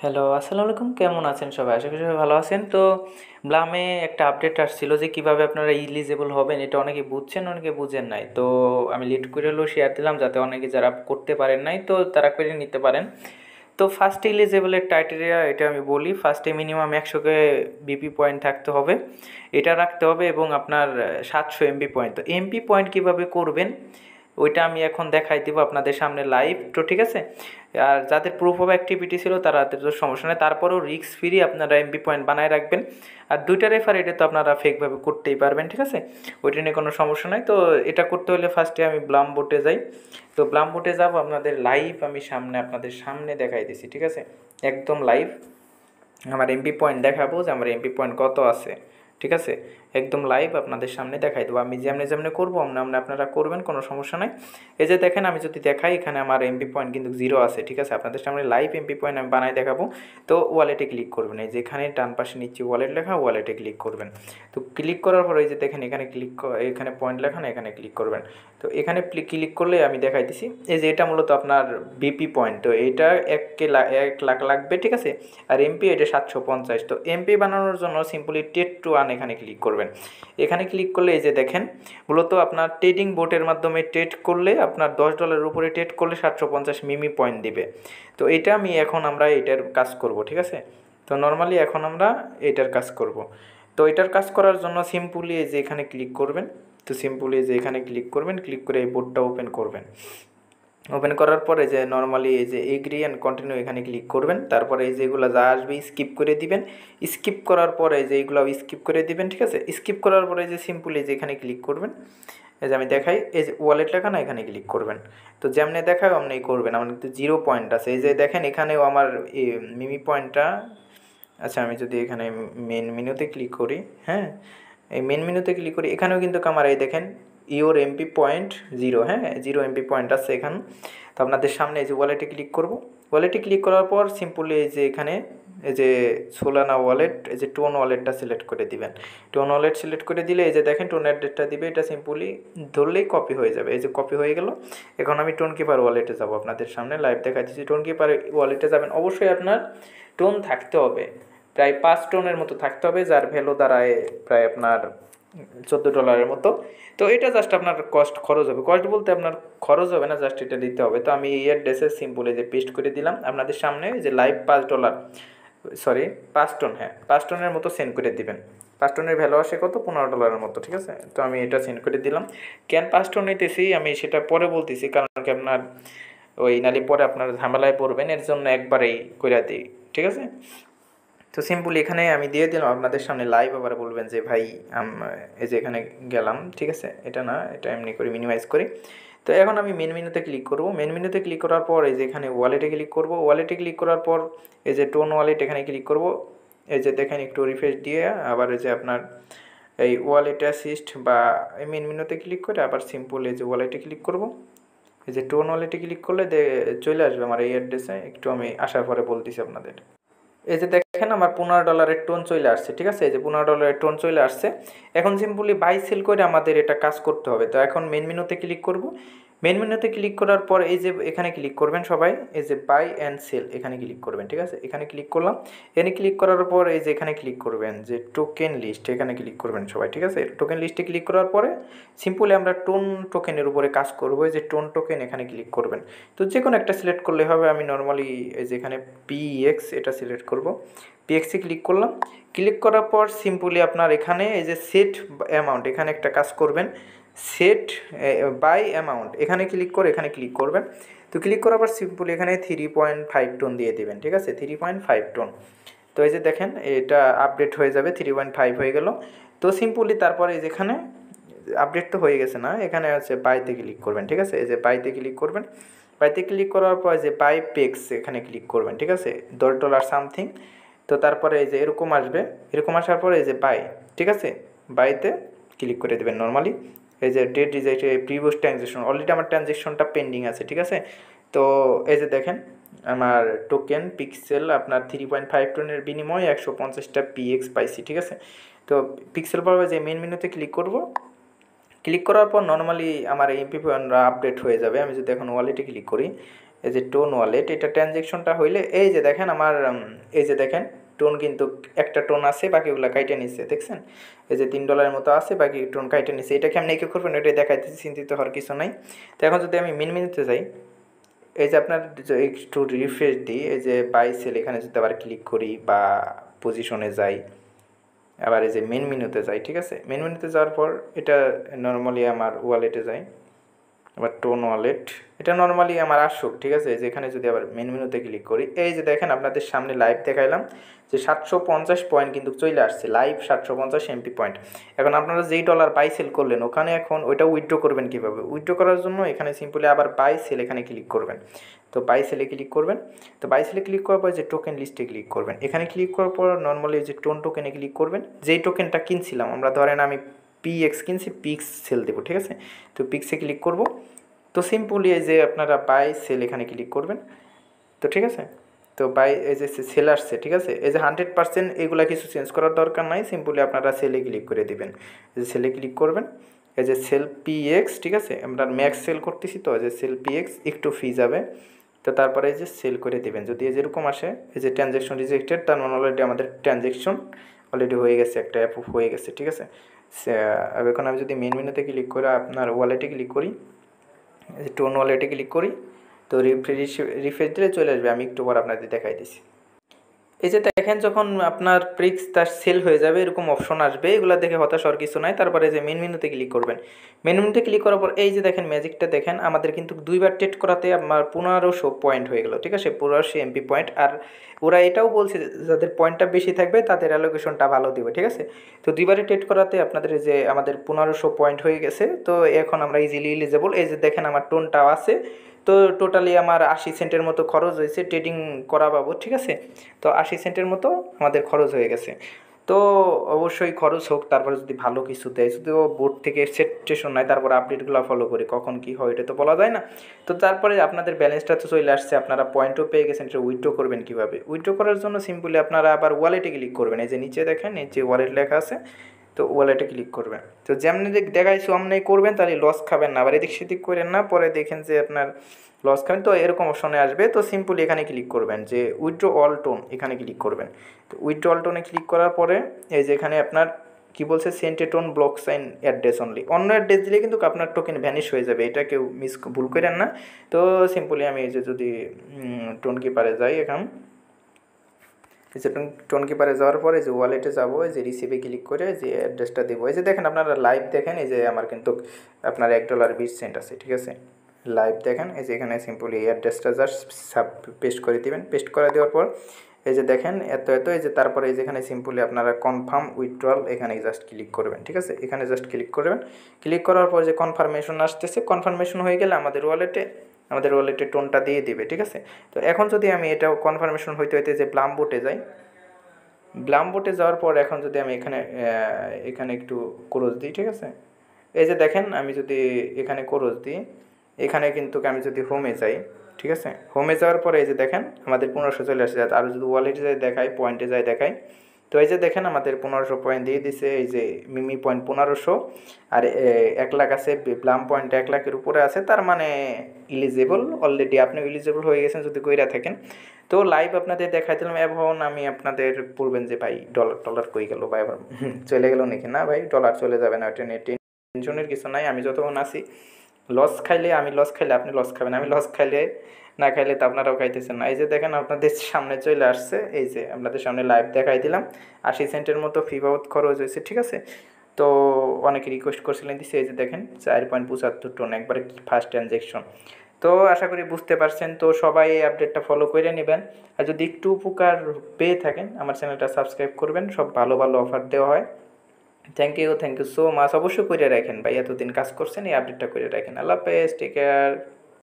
Hello, আসসালামু আলাইকুম। কেমন আছেন সবাই? আশা করি সবাই ভালো আছেন। তো ব্লামে একটা আপডেট আসছিল যে কিভাবে আপনারা এলিজিবল হবেন, এটা অনেকে বুঝছেন, অনেকে বুঝেন নাই। তো আমি লিড করে হলেও শেয়ার দিলাম যাতে অনেকে যারা করতে পারেন নাই তো তারা করে নিতে পারেন। তো ফার্স্ট এলিজিবলের ক্রাইটেরিয়া এটা আমি বলি। ফার্স্টে মিনিমাম 100 বিপি পয়েন্ট থাকতে হবে, এটা রাখতে হবে, এবং আপনার 700 এমবি পয়েন্ট। তো এমপি পয়েন্ট কীভাবে করবেন ওইটা আমি এখন দেখাই দিব আপনাদের সামনে লাইভ। তো ঠিক আছে, আর যাদের প্রুফ অফ অ্যাক্টিভিটি ছিল তাদের তো সমস্যা নেই, তারপরেও রিস্ক ফ্রি আপনারা এমপি পয়েন্ট বানায় রাখবেন। আর দুইটা রেফার এটা তো আপনারা ফেকভাবে করতেই পারবেন, ঠিক আছে, ওইটা নিয়ে কোনো সমস্যা নাই। তো এটা করতে হলে ফার্স্টে আমি ব্লাম বোটে যাই। তো ব্লাম বোটে যাবো, আপনাদের লাইভ আমি আপনাদের সামনে দেখাই দিছি, ঠিক আছে, একদম লাইভ আমার এমপি পয়েন্ট দেখাবো যে আমার এমপি পয়েন্ট কত আছে, ঠিক আছে, একদম লাইভ আপনাদের সামনে দেখাই দেবো। আমি যেমনি যেমনি করবো আপনারা করবেন, কোনো সমস্যা নাই। এই যে দেখেন, আমি যদি দেখাই এখানে আমার এমপি পয়েন্ট কিন্তু 0 আছে, ঠিক আছে, আপনাদের সামনে লাইভ এমপি পয়েন্ট আমি বানাই দেখাবো। তো ওয়ালেটে ক্লিক করবেন, এই যে এখানে ডান পাশে নিচে ওয়ালেট লেখা, ওয়ালেটে ক্লিক করবেন। তো ক্লিক করার পর এই যে দেখেন এখানে এখানে পয়েন্ট লেখা না, এখানে ক্লিক করবেন। তো এখানে ক্লিক করলে আমি দেখাই দিছি, এই যে এটা মূলত আপনার বিপি পয়েন্ট। তো এটা 1 লাখ লাগবে, ঠিক আছে, আর এমপি এটা 750। তো এমপি বানানোর জন্য সিম্পলি টেট টু আর্ন এখানে ক্লিক করবেন। এখানে ক্লিক করলে এই যে দেখেন, মূলত আপনার ট্রেডিং বোটের মাধ্যমে ট্রেড করলে আপনার $10 উপরে ট্রেড করলে 750 মিমি পয়েন্ট দিবে। তো এটা আমরা এটার কাজ করব, ঠিক আছে। তো নর্মালি এখন আমরা এটার কাজ করব। তো এটার কাজ করার জন্য সিম্পলি এই যে এখানে ক্লিক করবেন। তো সিম্পলি যে এখানে ক্লিক করবেন, ক্লিক করে এই বোর্ডটা ওপেন করবেন। ওপেন করার পরে যে নর্মালি এই যে এগ্রি অ্যান্ড কন্টিনিউ এখানে ক্লিক করবেন। তারপরে এই যেগুলো যা আসবে স্কিপ করে দিবেন। স্কিপ করার পরে যে এইগুলো স্কিপ করে দিবেন, ঠিক আছে। স্কিপ করার পরে যে সিম্পলি যে এখানে ক্লিক করবেন, এই যে আমি দেখাই, এই যে ওয়ালেট লেখা না, এখানে ক্লিক করবেন। তো যেমনি দেখায় অমনি করবেন। আমার কিন্তু 0 পয়েন্ট আছে, এই যে দেখেন এখানেও আমার মিমি পয়েন্টটা। আচ্ছা, আমি যদি এখানে মেন মেনুতে ক্লিক করি, হ্যাঁ, এই মেন মেনুতে ক্লিক করি, এখানেও কিন্তু আমার এই দেখেন ইওর এমপি পয়েন্ট 0, হ্যাঁ, 0 এমপি পয়েন্ট আছে এখানে। তো আপনাদের সামনে এই যে ওয়ালেটে ক্লিক করব। ওয়ালেটে ক্লিক করার পর সিম্পলি এই যে এখানে এই যে সোলানা ওয়ালেট, এই যে টোন ওয়ালেটটা সিলেক্ট করে দিবেন। টোন ওয়ালেট সিলেক্ট করে দিলে এই যে দেখেন টোন অ্যাড্রেসটা দিবে, এটা সিম্পলি ধরলেই কপি হয়ে যাবে। এই যে কপি হয়ে গেল। এখন আমি টোন কিপার ওয়ালেটে যাব, আপনাদের সামনে লাইভ দেখাচ্ছি। টোন কিপার ওয়ালেটে যাবেন, অবশ্যই আপনার টোন থাকতে হবে, প্রায় 5 টোনের মতো থাকতে হবে, যার ভ্যালু দাঁড়ায় প্রায় আপনার $14 মতো। তো এটা জাস্ট আপনার খরচ হবে, কস্ট বলতে আপনার খরচ হবে না, জাস্ট এটা দিতে হবে। তো আমি এই অ্যাড্রেসে সিম্পল এই যে পেস্ট করে দিলাম আপনাদের সামনে, যে লাইভ $5, সরি 5 টোন, হ্যাঁ 5 টোনের মতো সেন্ড করে দিবেন। 5 টোনের ভ্যালু আসে কত, $15 মতো, ঠিক আছে। তো আমি এটা সেন্ড করে দিলাম। কেন 5 টোন নিতেছি আমি সেটা পরে বলতেছি, কারণ কি আপনার ওই নালি পরে আপনার ঝামেলায় পড়বেন, এর জন্য একবারেই করে দিই, ঠিক আছে। তো সিম্পলি এখানে আমি দিয়ে দিলাম আপনাদের সামনে লাইভ। আবার বলবেন যে ভাই এই যে এখানে গেলাম, ঠিক আছে, এটা না, এটা এমনি করে মিনিমাইজ করি। তো এখন আমি মেন মেনুতে ক্লিক করব। মেন মেনুতে ক্লিক করার পর এই যে এখানে ওয়ালেটে ক্লিক করব। ওয়ালেটে ক্লিক করার পর এই যে টোন ওয়ালেট এখানে ক্লিক করব। এই যে দেখেন একটু রিফ্রেশ দিয়ে আবার এই যে আপনার এই ওয়ালেট অ্যাসিস্ট বা এই মেন মেনুতে ক্লিক করে আবার সিম্পল এই যে ওয়ালেটে ক্লিক করব। এই যে টোন ওয়ালেটে ক্লিক করলে চলে আসবে আমার এই অ্যাড্রেসে। একটু আমি আসার পরে বলতেছি আপনাদের। এই যে দেখেন আমার $15 টোন চলে আসছে, ঠিক আছে, এই যে $15 টোন চলে আসছে। এখন সিম্পলি বাই সেল করে আমাদের এটা কাজ করতে হবে। তো এখন মেন মেনুতে ক্লিক করব। মেন মেনুতে ক্লিক করার পর এই যে এখানে ক্লিক করবেন সবাই, এই যে বাই অ্যান্ড সেল এখানে ক্লিক করবেন, ঠিক আছে। এখানে ক্লিক করলাম। এখানে ক্লিক করার পর এই যে এখানে ক্লিক করবেন যে টোকেন লিস্ট, এখানে ক্লিক করবেন সবাই, ঠিক আছে। টোকেন লিস্টে ক্লিক করার পরে সিম্পলি আমরা টোন টোকেনের উপরে কাজ করব। এই যে টোন টোকেন এখানে ক্লিক করবেন। তো যে কোনো একটা সিলেক্ট করলে হবে। আমি নর্মালি এই যে এখানে পিএক্স এটা সিলেক্ট করব। পিএক্সে ক্লিক করলাম। ক্লিক করার পর সিম্পলি আপনার এখানে এই যে সেট অ্যামাউন্ট এখানে একটা কাজ করবেন, সেট বাই অ্যামাউন্ট এখানে ক্লিক করে এখানে ক্লিক করবেন। তো ক্লিক করার পর সিম্পলি এখানে 3.5 টোন দিয়ে দেবেন, ঠিক আছে, 3.5 টোন। তো এই যে দেখেন এটা আপডেট হয়ে যাবে, 3.5 হয়ে গেল। তো সিম্পলি তারপরে এই যেখানে আপডেট তো হয়ে গেছে না, এখানে হচ্ছে বাইতে ক্লিক করবেন, ঠিক আছে। এই যে বাইতে ক্লিক করবেন। বাইতে ক্লিক করার পর যে বাই পেক্স এখানে ক্লিক করবেন, ঠিক আছে, $10 সামথিং। তো তারপরে এই যে এরকম আসবে, এরকম আসার পরে এই যে বাই, ঠিক আছে, বাইতে ক্লিক করে দেবেন নর্মালি। এই যে date reject previous transaction, already আমার ট্রানজ্যাকশনটা পেন্ডিং আছে, ঠিক আছে। তো এই যে দেখেন আমার টোকেন পিক্সেল আপনার 3.5 টোনের বিনিময়ে 150টা পিএক্স পাইছি, ঠিক আছে। তো পিক্সেল পাওয়া যে মেন মেনুতে ক্লিক করব। ক্লিক করার পর নর্মালি আমার এমপি পয়েন্টরা আপডেট হয়ে যাবে। আমি যদি এখন ওয়ালেটে ক্লিক করি, এই যে টোন ওয়ালেট, এটা ট্রানজ্যাকশনটা হইলে এই যে দেখেন আমার এই যে দেখেন টোন কিন্তু একটা টোন আছে, বাকিগুলো কাইটে নিচ্ছে, দেখছেন এই যে $3 মতো আছে, বাকি টোন কাইটে নিচ্ছে। এটা কেমন কি করবেন ওইটাই দেখাইতেছি, চিন্তিত হওয়ার কিছু নাই। তো এখন যদি আমি মেন মেনুতে যাই, এই যে আপনার একটু রিফ্রেশ দিই, এই যে বাই সেল এখানে যদি আবার ক্লিক করি বা পজিশনে যাই, আবার এই যে মেন মেনুতে যাই, ঠিক আছে, মেন মেনুতে যাওয়ার পর এটা নর্মালি আমার ওয়ালেটে যাই, আবার টোন ওয়ালেট, এটা নর্মালি আমার আসুক, ঠিক আছে। যেখানে যদি আবার মেন মেনুতে ক্লিক করি, এই যে দেখেন আপনাদের সামনে লাইভ দেখাইলাম যে 750 পয়েন্ট কিন্তু চলে আসছে, লাইভ 750 এমপি পয়েন্ট। এখন আপনারা যেই ডলার বাই সেল করলেন ওখানে এখন ওইটা উইথড্র করবেন কীভাবে? উইথড্র করার জন্য এখানে সিম্পলি আবার বাই সেল এখানে ক্লিক করবেন। তো বাই সেলে ক্লিক করবেন, তো বাই সেলে ক্লিক করার পর যে টোকেন লিস্টে ক্লিক করবেন, এখানে ক্লিক করার পর নর্মালি যে টোন টোকেনে ক্লিক করবেন, যেই টোকেনটা কিনছিলাম আমরা, ধরেন আমি PX কিনছি, পিক্স সেল দেবো, ঠিক আছে। তো পিক্সে ক্লিক করব, তো সিম্পলি এই যে আপনারা বাই সেল এখানে ক্লিক করবেন, তো ঠিক আছে। তো বাই এই যে সেল আসছে, ঠিক আছে, এই যে 100% এগুলা কিছু চেঞ্জ করার দরকার নাই, সিম্পলি আপনারা সেলে ক্লিক করে দিবেন, এই যে সেলে ক্লিক করবেন, এই যে সেল PX, ঠিক আছে, আমরা ম্যাক্স সেল করতেছি, তো এই যে সেল PX একটু ফি যাবে, তো তারপরে এই যে সেল করে দেবেন। যদি এই যেরকম আসে এই যে ট্রানজ্যাকশন রিজেক্টেড, তার মানে অলরেডি আমাদের ট্রানজ্যাকশন অলরেডি হয়ে গেছে, একটা অ্যাপ্রুভ হয়ে গেছে, ঠিক আছে। এখন আমি যদি মেন মেনুতে ক্লিক করে আপনার ওয়ালেটে ক্লিক করি, টোন ওয়ালেটে ক্লিক করি, তো রিফ্রেশ দিলে চলে আসবে, আমি একটু পর আপনাদের দেখাই দিছি। এই যে দেখেন যখন আপনার প্রিক্স তার সেল হয়ে যাবে এরকম অপশন আসবে, এগুলো দেখে হতাশ হওয়ার কিছু নাই। তারপরে যে মেন মেনুতে ক্লিক করবেন, মেন মেনুতে ক্লিক করার পর এই যে দেখেন ম্যাজিকটা দেখেন, আমাদের কিন্তু 2বার ট্রেড করাতে আমার 1500 পয়েন্ট হয়ে গেল, ঠিক আছে, 1500 এমপি পয়েন্ট। আর ওরা এটাও বলছে যাদের পয়েন্টটা বেশি থাকবে তাদের অ্যালোকেশনটা ভালো দেবে, ঠিক আছে। তো 2বারে ট্রেড করাতে আপনাদের যে আমাদের 1500 পয়েন্ট হয়ে গেছে, তো এখন আমরা ইজিলি এলিজেবল। এই যে দেখেন আমার টোনটাও আছে, তো টোটালি আমার 80 সেন্টের মতো খরচ হয়েছে ট্রেডিং করা বাবদ, ঠিক আছে। তো 80 সেন্টের মতো আমাদের খরচ হয়ে গেছে। তো অবশ্যই খরচ হোক, তারপরে যদি ভালো কিছু দেয়, যদিও বোর্ড থেকে সেটেশন নাই, তারপর আপডেটগুলো ফলো করি, কখন কি হয় এটা তো বলা যায় না। তো তারপরে আপনাদের ব্যালেন্সটা তো চলে আসছে, আপনারা পয়েন্টও পেয়ে গেছেন, সেটা উইথড্র করবেন কীভাবে? উইথড্র করার জন্য সিম্পলি আপনারা আবার ওয়ালেটে ক্লিক করবেন, এই যে নিচে দেখেন এই যে ওয়ালেট লেখা আছে, তো ওয়ালেটে ক্লিক করবেন। তো যেমনি দেখাইছো অমনি করবেন, তাহলে লস খাবেন না, আবার এদিক সেদিক করেন না, পরে দেখেন যে আপনার লস খাবেন। তো এরকম অপশনে আসবে, তো সিম্পলি এখানে ক্লিক করবেন যে উইথড্র অল টোন, এখানে ক্লিক করবেন। তো উইথড্র অল টোনে ক্লিক করার পরে এই যে এখানে আপনার কি বলছে, sent a tone block sign address only, অন্য অ্যাড্রেস দিলে কিন্তু আপনার টোকেন ভ্যানিশ হয়ে যাবে, এটা কেউ ভুল করেন না। তো সিম্পলি আমি এই যে যদি টোন কিপারে যাই, এখন এই যে টোন কিপারে যাওয়ার পরে যে ওয়ালেটে যাবো, এই যে রিসিভে ক্লিক করে যে অ্যাড্রেসটা দেবো, এই যে দেখেন আপনারা লাইভ দেখেন, এই যে আমার কিন্তু আপনার $1.20 আছে, ঠিক আছে, লাইভ দেখেন। এই যে এখানে সিম্পলি এই অ্যাড্রেসটা জাস্ট পেস্ট করে দিবেন, পেস্ট করে দেওয়ার পর এই যে দেখেন এত এত, এই যে তারপরে এই যেখানে সিম্পলি আপনারা কনফার্ম উইথড্রল এখানে জাস্ট ক্লিক করবেন, ঠিক আছে, এখানে জাস্ট ক্লিক করবেন। ক্লিক করার পর যে কনফার্মেশন আসতেছে, কনফার্মেশন হয়ে গেলে আমাদের ওয়ালেটে টোনটা দিয়ে দিবে, ঠিক আছে। তো এখন যদি আমি এটাও কনফার্মেশন হইতে হইতে যে ব্লাম বোটে যাই, ব্লাম বোটে যাওয়ার পর এখন যদি আমি এখানে একটু ক্রোজ দিই, ঠিক আছে, এই যে দেখেন আমি যদি এখানে ক্রোজ দিই, এখানে কিন্তু আমি যদি হোমে যাই, ঠিক আছে, হোমে যাওয়ার পরে এই যে দেখেন আমাদের 1500 চলে আসে। আর যদি ওয়ালেটে যাই দেখাই, পয়েন্টে যাই দেখাই, তো এই যে দেখেন আমাদের 1500 পয়েন্ট দিয়ে দিছে, এই যে মিমি পয়েন্ট 1500, আর 1 লাখ আছে, প্লাম পয়েন্ট 1 লাখের উপরে আছে, তার মানে ইলিজেবল, অলরেডি আপনি ইলিজেবল হয়ে গেছেন যদি কইরা থাকেন। তো লাইভ আপনাদের দেখাই দিলাম। এখন আমি আপনাদের বলবেন যে ভাই ডলার কই গেল, ভাই আবার চলে গেল নাকি? না ভাই, ডলার চলে যাবে না, ওটা নিয়ে টেনশনের কিছু নাই। আমি যতক্ষণ আছি, লস খাইলে আপনি লস খাবেন, আমি লস খাইলে না খাইলে তো আপনারাও খাইতেছেন না। এই যে দেখেন আপনাদের সামনে চলে আসছে, এই যে আপনাদের সামনে লাইভ দেখাই দিলাম, 80 সেন্টের মতো ফি বাবদ খরচ হয়েছে, ঠিক আছে। তো অনেকে রিকোয়েস্ট করছিলেন দিচ্ছে, এই যে দেখেন 4.75 টন একবারে ফার্স্ট ট্রানজ্যাকশন। তো আশা করি বুঝতে পারছেন। তো সবাই এই আপডেটটা ফলো করে নেবেন, আর যদি একটু উপকার পেয়ে থাকেন আমার চ্যানেলটা সাবস্ক্রাইব করবেন, সব ভালো ভালো অফার দেওয়া হয়। Thank you so much. অবশ্যই করে রাখেন ভাই, এতদিন কাজ করছেন, এই আপডেটটা করে রাখেন। আল্লাহ হাফেজ, টেক কেয়ার।